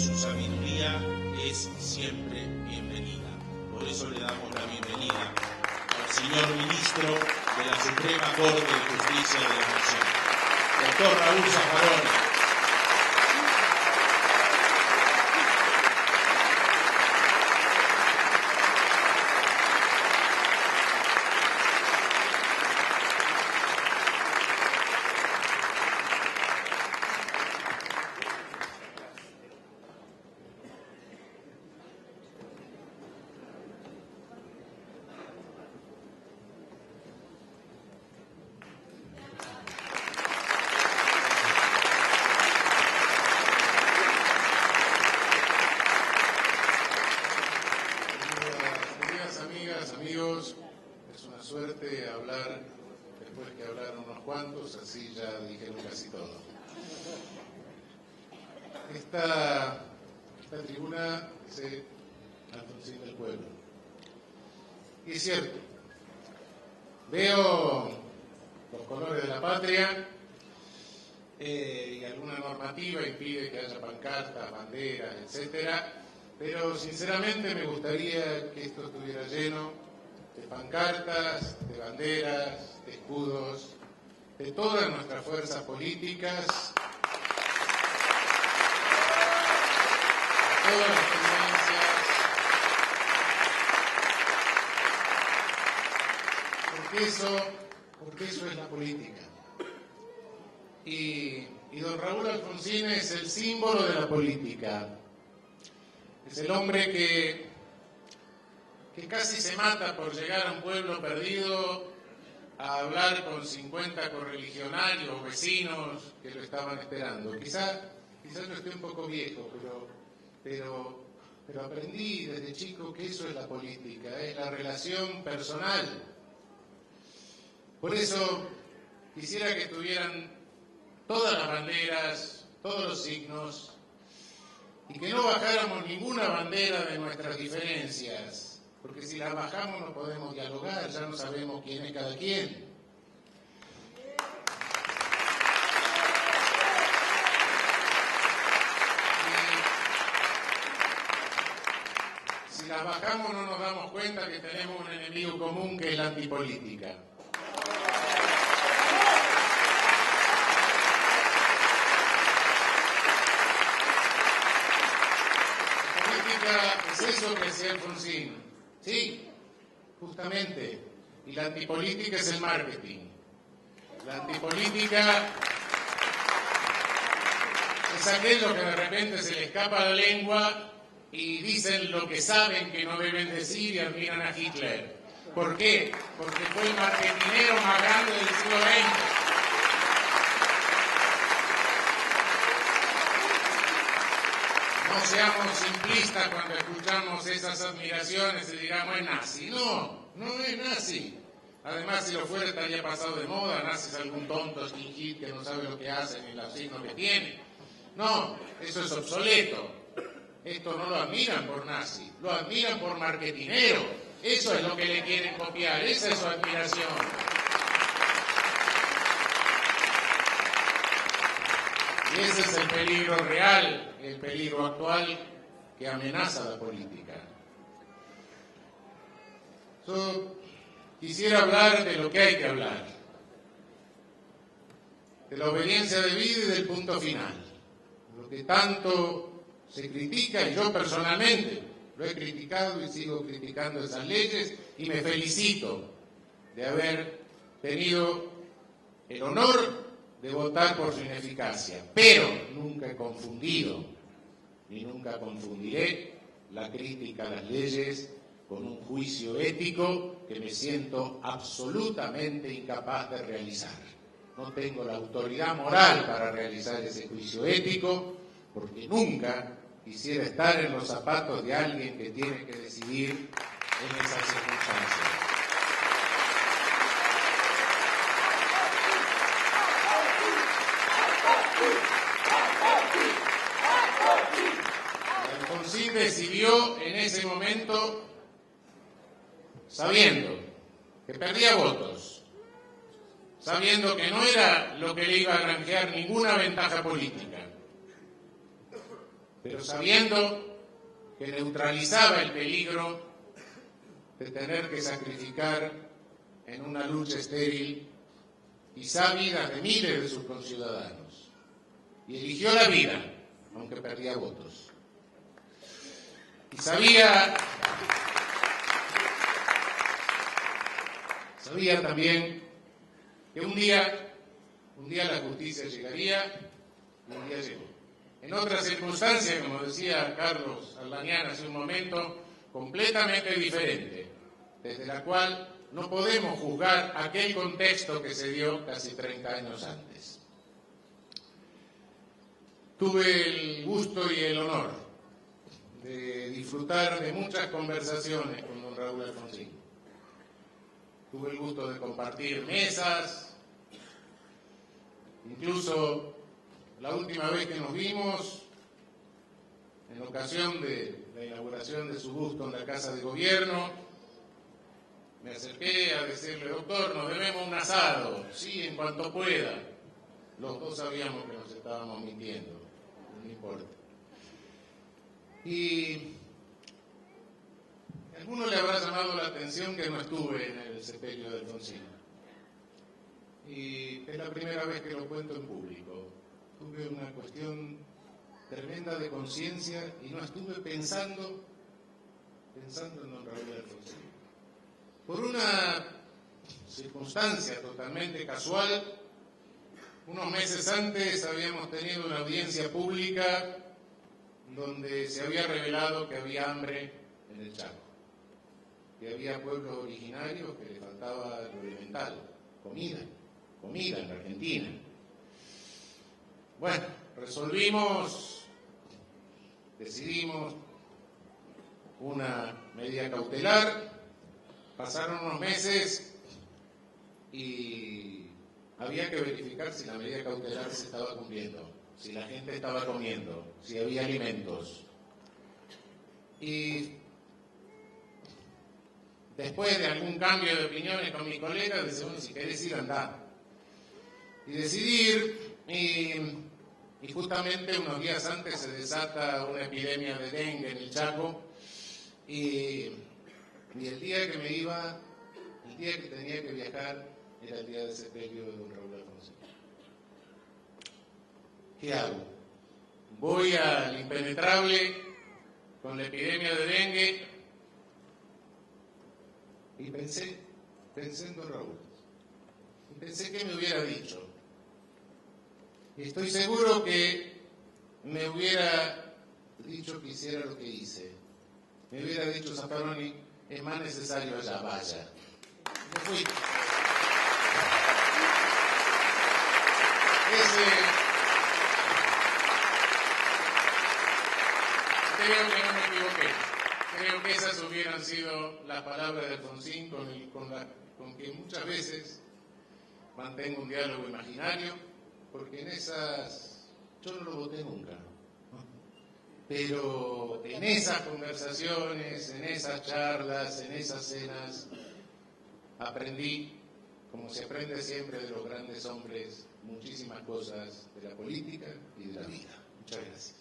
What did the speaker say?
su sabiduría es siempre bienvenida. Por eso le damos la bienvenida al señor ministro de la Suprema Corte de Justicia de la Nación, doctor Raúl Zaffaroni. Amigos, es una suerte hablar después que hablaron unos cuantos, así ya dijeron casi todo. Esta tribuna es el Alfonsín del pueblo. Y es cierto, veo los colores de la patria y alguna normativa impide que haya pancartas, banderas, etcétera. Pero sinceramente me gustaría que esto estuviera lleno de pancartas, de banderas, de escudos, de todas nuestras fuerzas políticas, de todas las tendencias, porque eso es la política. Y don Raúl Alfonsín es el símbolo de la política. Es el hombre que casi se mata por llegar a un pueblo perdido a hablar con 50 correligionarios, vecinos que lo estaban esperando. Quizá yo esté un poco viejo, pero aprendí desde chico que eso es la política, es la relación personal. Por eso quisiera que estuvieran todas las banderas, todos los signos, y que no bajáramos ninguna bandera de nuestras diferencias, porque si las bajamos no podemos dialogar, ya no sabemos quién es cada quien. Y si las bajamos no nos damos cuenta que tenemos un enemigo común que es la antipolítica. Es eso que decía Alfonsín. Sí, justamente. Y la antipolítica es el marketing. La antipolítica es aquello que de repente se le escapa la lengua y dicen lo que saben que no deben decir y admiran a Hitler. ¿Por qué? Porque fue el marketinero más grande del siglo XX. No seamos simplistas cuando escuchamos esas admiraciones y digamos es nazi. No es nazi. Además, si lo fuera estaría pasado de moda. Nazi es algún tonto skinhead que no sabe lo que hace ni los signos que tiene. No, eso es obsoleto. Esto no lo admiran por nazi, lo admiran por marketinero. Eso es lo que le quieren copiar, esa es su admiración. Y ese es el peligro real, el peligro actual que amenaza la política. Yo quisiera hablar de lo que hay que hablar, de la obediencia debida y del punto final, lo que tanto se critica, y yo personalmente lo he criticado y sigo criticando esas leyes, y me felicito de haber tenido el honor de votar por su ineficacia, pero nunca he confundido, ni nunca confundiré la crítica a las leyes con un juicio ético que me siento absolutamente incapaz de realizar. No tengo la autoridad moral para realizar ese juicio ético, porque nunca quisiera estar en los zapatos de alguien que tiene que decidir en esas circunstancias. Alfonsín decidió en ese momento, sabiendo que perdía votos, sabiendo que no era lo que le iba a granjear ninguna ventaja política, pero sabiendo que neutralizaba el peligro de tener que sacrificar en una lucha estéril quizá vidas de miles de sus conciudadanos. Y eligió la vida, aunque perdía votos. Y sabía también que un día la justicia llegaría, y un día llegó. En otras circunstancias, como decía Carlos Arlañán hace un momento, completamente diferente, desde la cual no podemos juzgar aquel contexto que se dio casi 30 años antes. Tuve el gusto y el honor de disfrutar de muchas conversaciones con don Raúl Alfonsín. Tuve el gusto de compartir mesas, incluso la última vez que nos vimos, en ocasión de la inauguración de su busto en la Casa de Gobierno, me acerqué a decirle: doctor, nos debemos un asado, sí, en cuanto pueda. Los dos sabíamos que nos estábamos mintiendo, no importa. Y a alguno le habrá llamado la atención que no estuve en el sepelio de Alfonsín. Y es la primera vez que lo cuento en público. Tuve una cuestión tremenda de conciencia y no estuve pensando en don Raúl Alfonsín. Por una circunstancia totalmente casual, unos meses antes habíamos tenido una audiencia pública donde se había revelado que había hambre en el Chaco, que había pueblos originarios que le faltaba lo elemental, comida en la Argentina. Bueno, decidimos una medida cautelar. Pasaron unos meses y había que verificar si la medida cautelar se estaba cumpliendo, si la gente estaba comiendo, si había alimentos. Y después de algún cambio de opiniones con mis colegas, decía: bueno, si querés ir, andá. Y decidí ir, y justamente unos días antes se desata una epidemia de dengue en el Chaco, y el día que me iba, el día que tenía que viajar, era el día del sepelio de don Raúl Alfonsín. ¿Qué hago? Voy al impenetrable con la epidemia de dengue y pensé en don Raúl. Y pensé que me hubiera dicho. Y estoy seguro que me hubiera dicho que hiciera lo que hice. Me hubiera dicho: Zaffaroni, es más necesario allá, vaya. Me fui. Creo que no me equivoqué. Creo que esas hubieran sido las palabras de Alfonsín con que muchas veces mantengo un diálogo imaginario, porque en esas yo no lo voté nunca. Pero en esas conversaciones, en esas charlas, en esas cenas, aprendí, como se aprende siempre de los grandes hombres, muchísimas cosas de la política y de la vida. Muchas gracias.